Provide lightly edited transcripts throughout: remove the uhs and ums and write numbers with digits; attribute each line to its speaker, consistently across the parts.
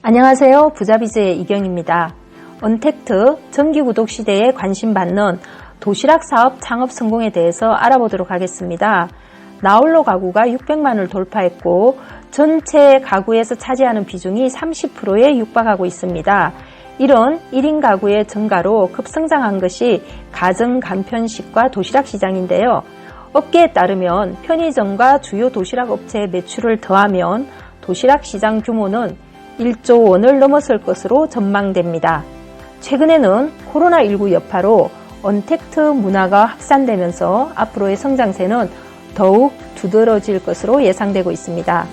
Speaker 1: 안녕하세요. 부자비즈의 이경입니다. 언택트 정기구독 시대에 관심받는 도시락 사업 창업 성공에 대해서 알아보도록 하겠습니다. 나홀로 가구가 600만을 돌파했고 전체 가구에서 차지하는 비중이 30%에 육박하고 있습니다. 이런 1인 가구의 증가로 급성장한 것이 가정 간편식과 도시락 시장인데요. 업계에 따르면 편의점과 주요 도시락 업체의 매출을 더하면 도시락 시장 규모는 1조 원을 넘어설 것으로 전망됩니다. 최근에는 코로나19 여파로 언택트 문화가 확산되면서 앞으로의 성장세는 더욱 두드러질 것으로 예상되고 있습니다.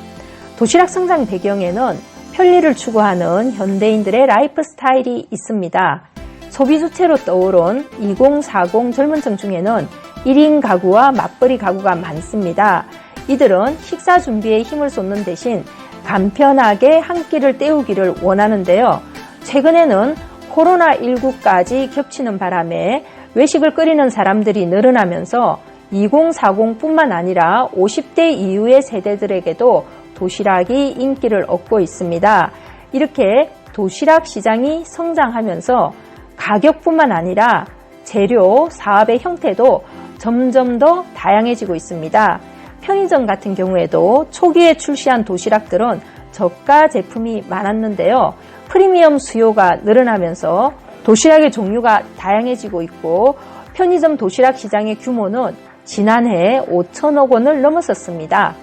Speaker 1: 도시락 성장 배경에는 편리를 추구하는 현대인들의 라이프 스타일이 있습니다. 소비 주체로 떠오른 2040 젊은층 중에는 1인 가구와 맞벌이 가구가 많습니다. 이들은 식사 준비에 힘을 쏟는 대신 간편하게 한 끼를 때우기를 원하는데요. 최근에는 코로나19까지 겹치는 바람에 외식을 끓이는 사람들이 늘어나면서 2040뿐만 아니라 50대 이후의 세대들에게도 도시락이 인기를 얻고 있습니다. 이렇게 도시락 시장이 성장하면서 가격뿐만 아니라 재료, 사업의 형태도 점점 더 다양해지고 있습니다. 편의점 같은 경우에도 초기에 출시한 도시락들은 저가 제품이 많았는데요. 프리미엄 수요가 늘어나면서 도시락의 종류가 다양해지고 있고 편의점 도시락 시장의 규모는 지난해 5천억 원을 넘어섰습니다.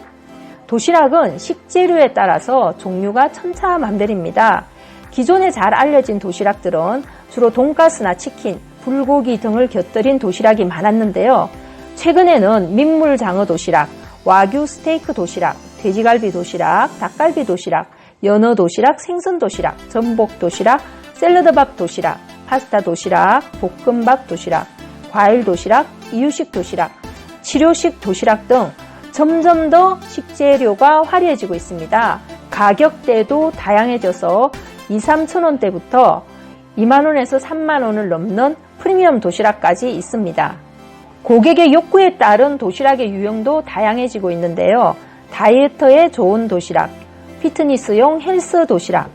Speaker 1: 도시락은 식재료에 따라서 종류가 천차만별입니다. 기존에 잘 알려진 도시락들은 주로 돈가스나 치킨, 불고기 등을 곁들인 도시락이 많았는데요. 최근에는 민물장어 도시락, 와규 스테이크 도시락, 돼지갈비 도시락, 닭갈비 도시락, 연어 도시락, 생선 도시락, 전복 도시락, 샐러드밥 도시락, 파스타 도시락, 볶음밥 도시락, 과일 도시락, 이유식 도시락, 치료식 도시락 등 점점 더 식재료가 화려해지고 있습니다. 가격대도 다양해져서 2-3천 원대부터 2만 원에서 3만 원을 넘는 프리미엄 도시락까지 있습니다. 고객의 욕구에 따른 도시락의 유형도 다양해지고 있는데요. 다이어터에 좋은 도시락, 피트니스용 헬스 도시락,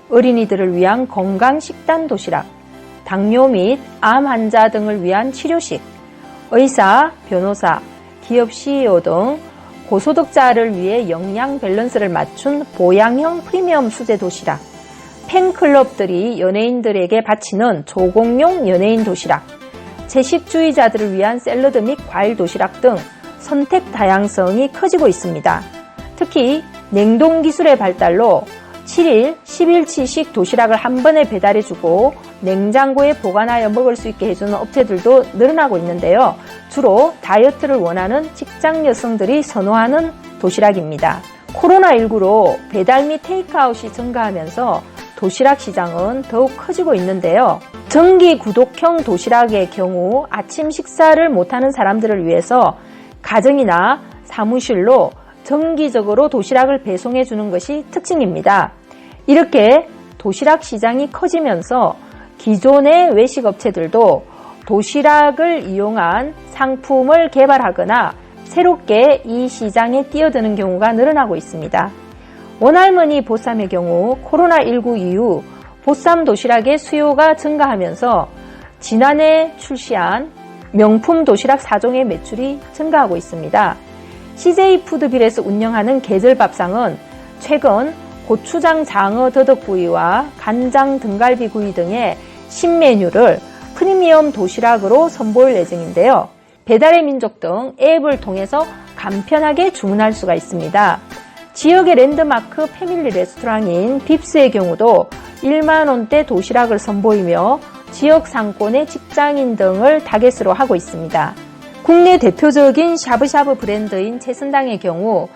Speaker 1: 어린이들을 위한 건강 식단 도시락, 당뇨 및 암 환자 등을 위한 치료식, 의사, 변호사, 기업 CEO 등 고소득자를 위해 영양 밸런스를 맞춘 보양형 프리미엄 수제 도시락, 팬클럽들이 연예인들에게 바치는 조공용 연예인 도시락, 채식주의자들을 위한 샐러드 및 과일 도시락 등 선택 다양성이 커지고 있습니다. 특히 냉동기술의 발달로 7일, 10일치식 도시락을 한 번에 배달해주고 냉장고에 보관하여 먹을 수 있게 해주는 업체들도 늘어나고 있는데요. 주로 다이어트를 원하는 직장 여성들이 선호하는 도시락입니다. 코로나19로 배달 및 테이크아웃이 증가하면서 도시락 시장은 더욱 커지고 있는데요. 정기 구독형 도시락의 경우 아침 식사를 못하는 사람들을 위해서 가정이나 사무실로 정기적으로 도시락을 배송해 주는 것이 특징입니다. 이렇게 도시락 시장이 커지면서 기존의 외식업체들도 도시락을 이용한 상품을 개발하거나 새롭게 이 시장에 뛰어드는 경우가 늘어나고 있습니다. 원할머니 보쌈의 경우 코로나19 이후 보쌈 도시락의 수요가 증가하면서 지난해 출시한 명품 도시락 4종의 매출이 증가하고 있습니다. CJ푸드빌에서 운영하는 계절밥상은 최근 고추장 장어 더덕구이와 간장 등갈비 구이 등의 신메뉴를 프리미엄 도시락으로 선보일 예정인데요. 배달의 민족 등 앱을 통해서 간편하게 주문할 수가 있습니다. 지역의 랜드마크 패밀리 레스토랑인 빕스의 경우도 1만 원대 도시락을 선보이며 지역 상권의 직장인 등을 타겟으로 하고 있습니다. 국내 대표적인 샤브샤브 브랜드인 채선당의 경우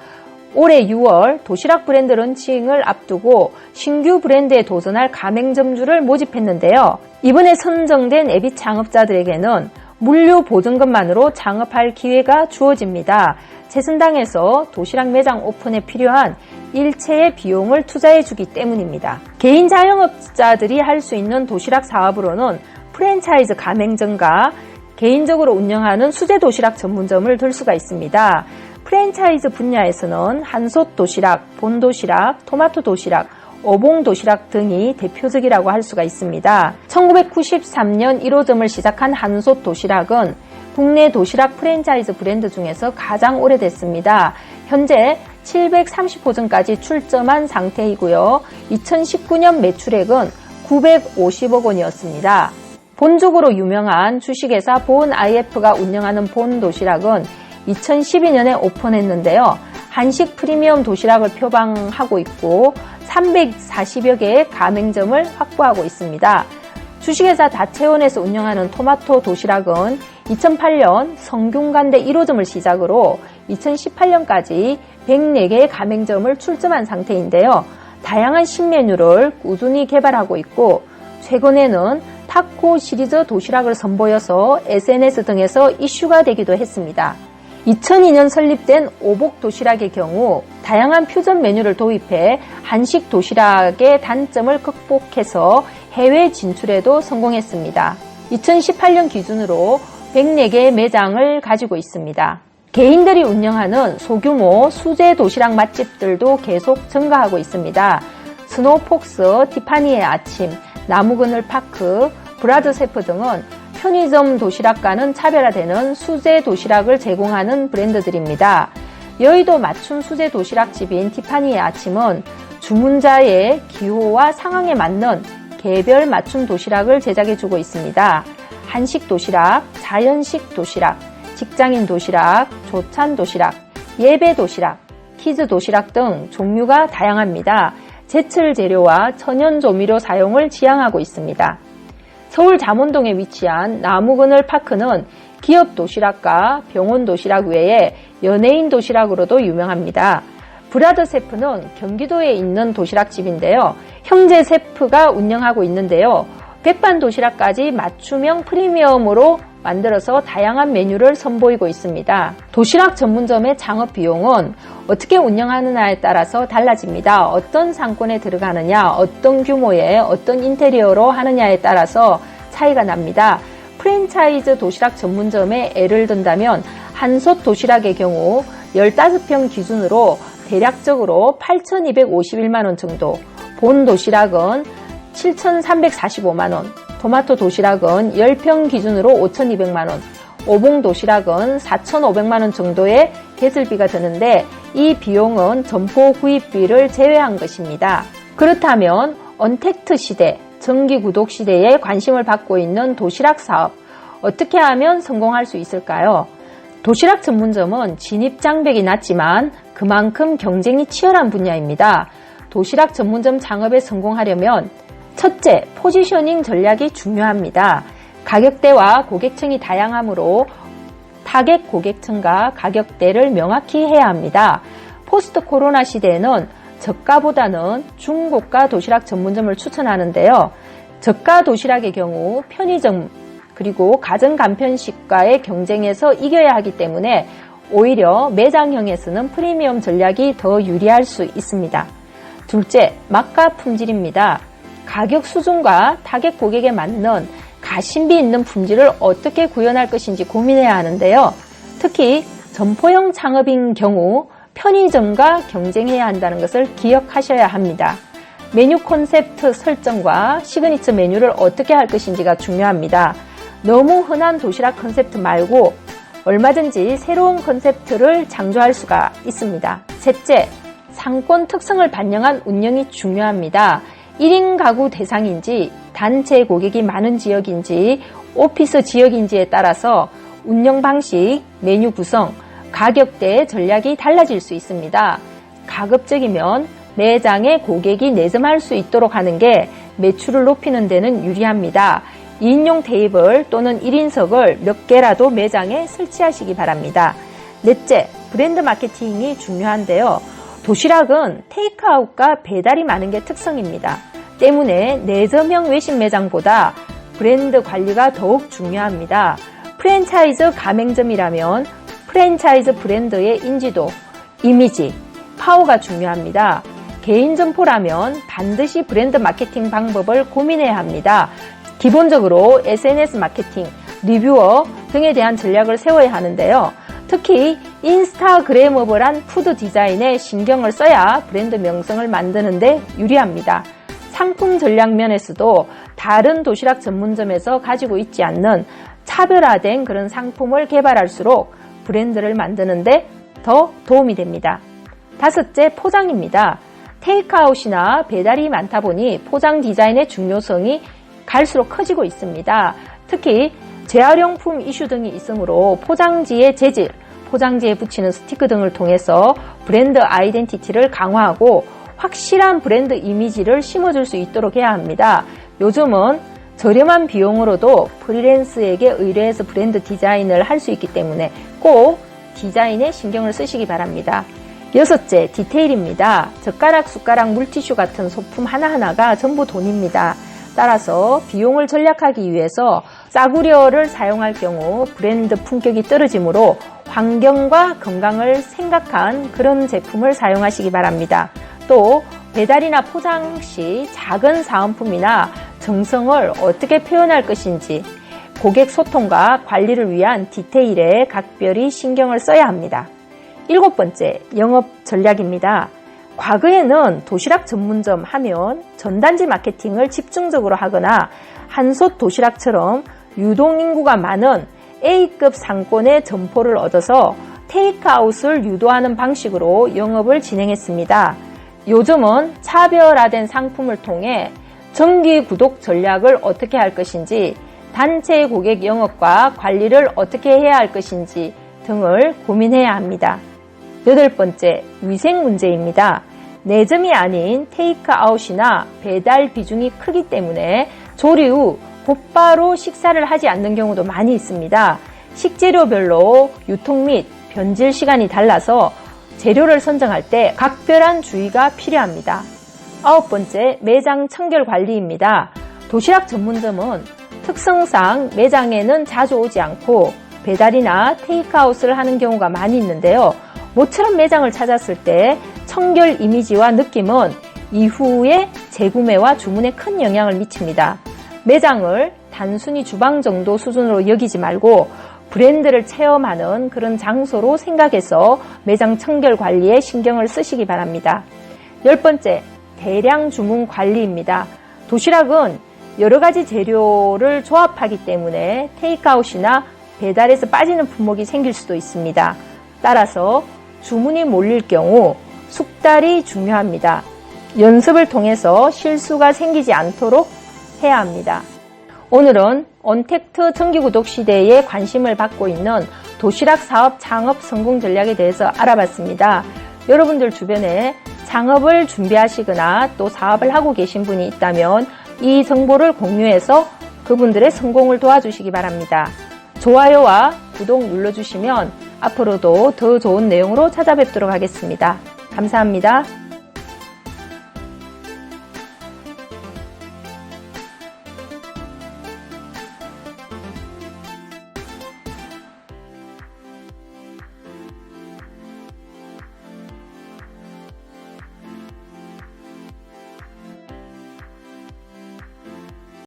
Speaker 1: 올해 6월 도시락 브랜드 런칭을 앞두고 신규 브랜드에 도전할 가맹점주를 모집했는데요. 이번에 선정된 앱이 창업자들에게는 물류 보증금만으로 창업할 기회가 주어집니다. 채선당에서 도시락 매장 오픈에 필요한 일체의 비용을 투자해주기 때문입니다. 개인 자영업자들이 할 수 있는 도시락 사업으로는 프랜차이즈 가맹점과 개인적으로 운영하는 수제 도시락 전문점을 들 수가 있습니다. 프랜차이즈 분야에서는 한솥 도시락, 본 도시락, 토마토 도시락, 어봉 도시락 등이 대표적이라고 할 수가 있습니다. 1993년 1호점을 시작한 한솥 도시락은 국내 도시락 프랜차이즈 브랜드 중에서 가장 오래됐습니다. 현재 730호점까지 출점한 상태이고요. 2019년 매출액은 950억 원이었습니다. 본적으로 유명한 주식회사 본 IF가 운영하는 본 도시락은 2012년에 오픈했는데요. 한식 프리미엄 도시락을 표방하고 있고 340여 개의 가맹점을 확보하고 있습니다. 주식회사 다채원에서 운영하는 토마토 도시락은 2008년 성균관대 1호점을 시작으로 2018년까지 104개의 가맹점을 출점한 상태인데요. 다양한 신메뉴를 꾸준히 개발하고 있고 최근에는 타코 시리즈 도시락을 선보여서 SNS 등에서 이슈가 되기도 했습니다. 2002년 설립된 오복 도시락의 경우 다양한 퓨전 메뉴를 도입해 한식 도시락의 단점을 극복해서 해외 진출에도 성공했습니다. 2018년 기준으로 104개의 매장을 가지고 있습니다. 개인들이 운영하는 소규모 수제 도시락 맛집들도 계속 증가하고 있습니다. 스노우폭스, 티파니의 아침, 나무그늘 파크, 브라드셰프 등은 편의점 도시락과는 차별화되는 수제 도시락을 제공하는 브랜드들입니다. 여의도 맞춤 수제 도시락집인 티파니의 아침은 주문자의 기호와 상황에 맞는 개별 맞춤 도시락을 제작해주고 있습니다. 한식 도시락, 자연식 도시락, 직장인 도시락, 조찬 도시락, 예배 도시락, 키즈 도시락 등 종류가 다양합니다. 제철 재료와 천연 조미료 사용을 지향하고 있습니다. 서울 잠원동에 위치한 나무그늘 파크는 기업 도시락과 병원 도시락 외에 연예인 도시락으로도 유명합니다. 브라더 셰프는 경기도에 있는 도시락집인데요. 형제 셰프가 운영하고 있는데요. 백반 도시락까지 맞춤형 프리미엄으로 만들어서 다양한 메뉴를 선보이고 있습니다. 도시락 전문점의 창업 비용은 어떻게 운영하느냐에 따라서 달라집니다. 어떤 상권에 들어가느냐, 어떤 규모의 어떤 인테리어로 하느냐에 따라서 차이가 납니다. 프랜차이즈 도시락 전문점에 예를 든다면 한솥 도시락의 경우 15평 기준으로 대략적으로 8,251만원 정도, 본 도시락은 7,345만원, 토마토 도시락은 10평 기준으로 5,200만원, 오봉 도시락은 4,500만원 정도의 개설비가 드는데 이 비용은 점포 구입비를 제외한 것입니다. 그렇다면 언택트 시대, 정기 구독 시대에 관심을 받고 있는 도시락 사업, 어떻게 하면 성공할 수 있을까요? 도시락 전문점은 진입 장벽이 낮지만 그만큼 경쟁이 치열한 분야입니다. 도시락 전문점 창업에 성공하려면 첫째, 포지셔닝 전략이 중요합니다. 가격대와 고객층이 다양하므로 타겟 고객층과 가격대를 명확히 해야 합니다. 포스트 코로나 시대에는 저가보다는 중고가 도시락 전문점을 추천하는데요. 저가 도시락의 경우 편의점 그리고 가정간편식과의 경쟁에서 이겨야 하기 때문에 오히려 매장형에 쓰는 프리미엄 전략이 더 유리할 수 있습니다. 둘째, 맛과 품질입니다. 가격 수준과 타겟 고객에 맞는 가심비 있는 품질을 어떻게 구현할 것인지 고민해야 하는데요. 특히 점포형 창업인 경우 편의점과 경쟁해야 한다는 것을 기억하셔야 합니다. 메뉴 콘셉트 설정과 시그니처 메뉴를 어떻게 할 것인지가 중요합니다. 너무 흔한 도시락 컨셉트 말고 얼마든지 새로운 컨셉트를 창조할 수가 있습니다. 셋째, 상권 특성을 반영한 운영이 중요합니다. 1인 가구 대상인지 단체 고객이 많은 지역인지 오피스 지역인지에 따라서 운영 방식, 메뉴 구성, 가격대 전략이 달라질 수 있습니다. 가급적이면 매장에 고객이 내점할 수 있도록 하는 게 매출을 높이는 데는 유리합니다. 2인용 테이블 또는 1인석을 몇 개라도 매장에 설치하시기 바랍니다. 넷째, 브랜드 마케팅이 중요한데요. 도시락은 테이크아웃과 배달이 많은 게 특성입니다. 때문에 내점형 외식 매장보다 브랜드 관리가 더욱 중요합니다. 프랜차이즈 가맹점이라면 프랜차이즈 브랜드의 인지도, 이미지, 파워가 중요합니다. 개인 점포라면 반드시 브랜드 마케팅 방법을 고민해야 합니다. 기본적으로 SNS 마케팅, 리뷰어 등에 대한 전략을 세워야 하는데요. 특히 인스타그래머블한 푸드 디자인에 신경을 써야 브랜드 명성을 만드는데 유리합니다. 상품 전략 면에서도 다른 도시락 전문점에서 가지고 있지 않는 차별화된 그런 상품을 개발할수록 브랜드를 만드는데 더 도움이 됩니다. 다섯째, 포장입니다. 테이크아웃이나 배달이 많다 보니 포장 디자인의 중요성이 갈수록 커지고 있습니다. 특히 재활용품 이슈 등이 있으므로 포장지의 재질, 포장지에 붙이는 스티커 등을 통해서 브랜드 아이덴티티를 강화하고 확실한 브랜드 이미지를 심어줄 수 있도록 해야 합니다. 요즘은 저렴한 비용으로도 프리랜서에게 의뢰해서 브랜드 디자인을 할 수 있기 때문에 꼭 디자인에 신경을 쓰시기 바랍니다. 여섯째, 디테일입니다. 젓가락, 숟가락, 물티슈 같은 소품 하나하나가 전부 돈입니다. 따라서 비용을 절약하기 위해서 싸구려를 사용할 경우 브랜드 품격이 떨어지므로 환경과 건강을 생각한 그런 제품을 사용하시기 바랍니다. 또 배달이나 포장 시 작은 사은품이나 정성을 어떻게 표현할 것인지 고객 소통과 관리를 위한 디테일에 각별히 신경을 써야 합니다. 일곱 번째, 영업 전략입니다. 과거에는 도시락 전문점 하면 전단지 마케팅을 집중적으로 하거나 한솥 도시락처럼 유동인구가 많은 A급 상권의 점포를 얻어서 테이크아웃을 유도하는 방식으로 영업을 진행했습니다. 요즘은 차별화된 상품을 통해 정기 구독 전략을 어떻게 할 것인지, 단체 고객 영업과 관리를 어떻게 해야 할 것인지 등을 고민해야 합니다. 여덟 번째, 위생 문제입니다. 내점이 아닌 테이크아웃이나 배달 비중이 크기 때문에 조리 후 곧바로 식사를 하지 않는 경우도 많이 있습니다. 식재료별로 유통 및 변질 시간이 달라서 재료를 선정할 때 각별한 주의가 필요합니다. 아홉 번째, 매장 청결 관리입니다. 도시락 전문점은 특성상 매장에는 자주 오지 않고 배달이나 테이크아웃을 하는 경우가 많이 있는데요. 모처럼 매장을 찾았을 때 청결 이미지와 느낌은 이후의 재구매와 주문에 큰 영향을 미칩니다. 매장을 단순히 주방 정도 수준으로 여기지 말고 브랜드를 체험하는 그런 장소로 생각해서 매장 청결 관리에 신경을 쓰시기 바랍니다. 열 번째, 대량 주문 관리입니다. 도시락은 여러 가지 재료를 조합하기 때문에 테이크아웃이나 배달에서 빠지는 품목이 생길 수도 있습니다. 따라서 주문이 몰릴 경우 숙달이 중요합니다. 연습을 통해서 실수가 생기지 않도록 해야 합니다. 오늘은 언택트 정기구독 시대에 관심을 받고 있는 도시락 사업 창업 성공 전략에 대해서 알아봤습니다. 여러분들 주변에 창업을 준비하시거나 또 사업을 하고 계신 분이 있다면 이 정보를 공유해서 그분들의 성공을 도와주시기 바랍니다. 좋아요와 구독 눌러주시면 앞으로도 더 좋은 내용으로 찾아뵙도록 하겠습니다. 감사합니다.